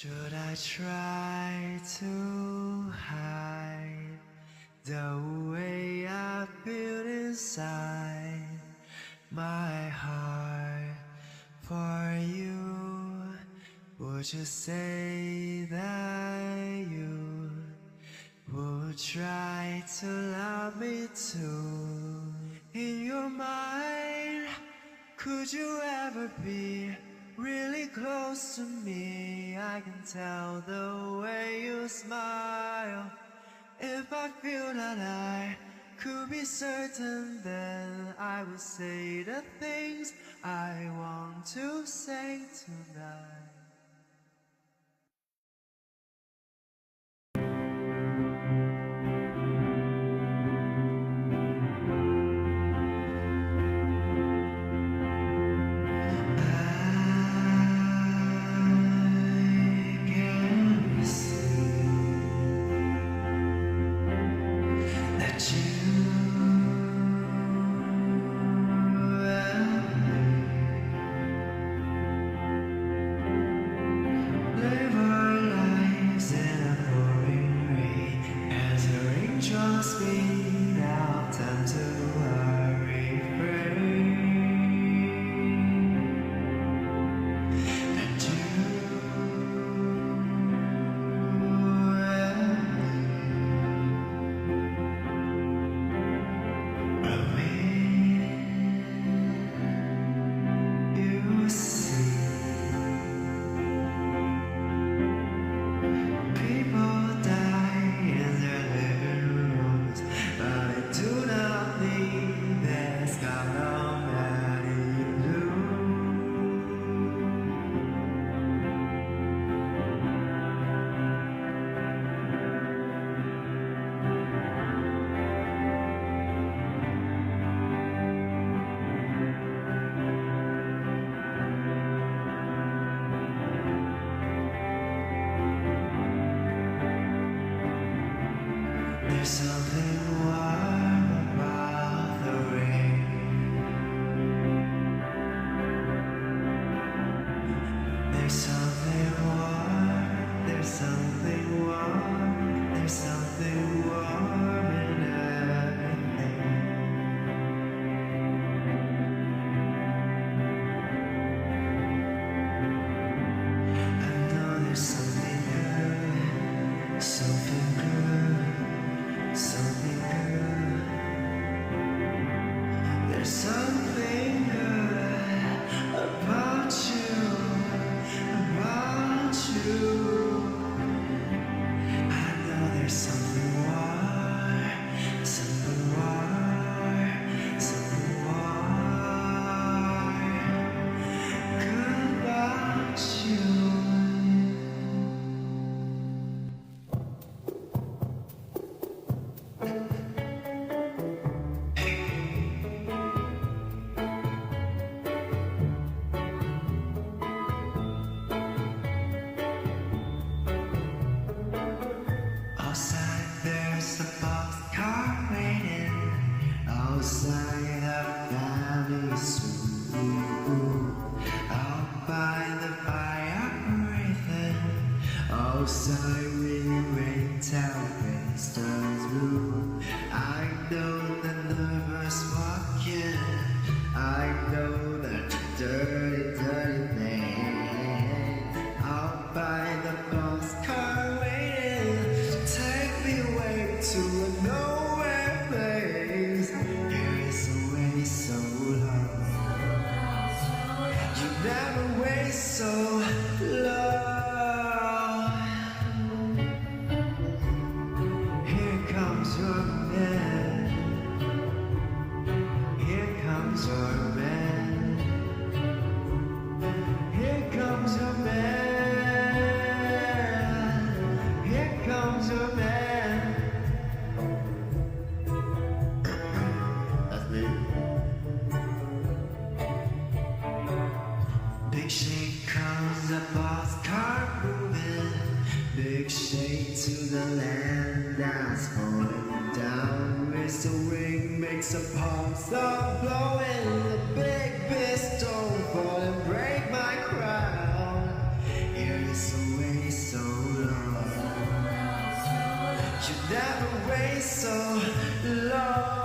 Should I try to hide the way I feel inside my heart for you? Would you say that you would try to love me too? In your mind, could you ever be really close to me? I can tell the way you smile. If I feel that I could be certain, then I would say the things I want to say tonight. There's something warm about the rain. There's something warm, there's something warm, there's something warm in everything. I know there's something good, something good. Something good. There's something good about you, about you. I know there's something warm, something warm, something warm, good about you. Outside there's a boxcar waiting. Outside I've got me sweet. Out by the fire breathing. Outside really rains out, rains turns blue. I know the nervous walking. I know that dirty, dirty thing. Out by the boxcar waiting. Take me away to a nowhere place. Here is already so long. You never wait so long. Here comes your man. Here comes your man. Here comes your man. Here comes your man. That's me. Big shake comes a boxcar moving. Big shake to the land that's falling down. Whistle ring makes a pulse stop blowing. The big beast don't fall and break my crown. Here is a way never raised so low.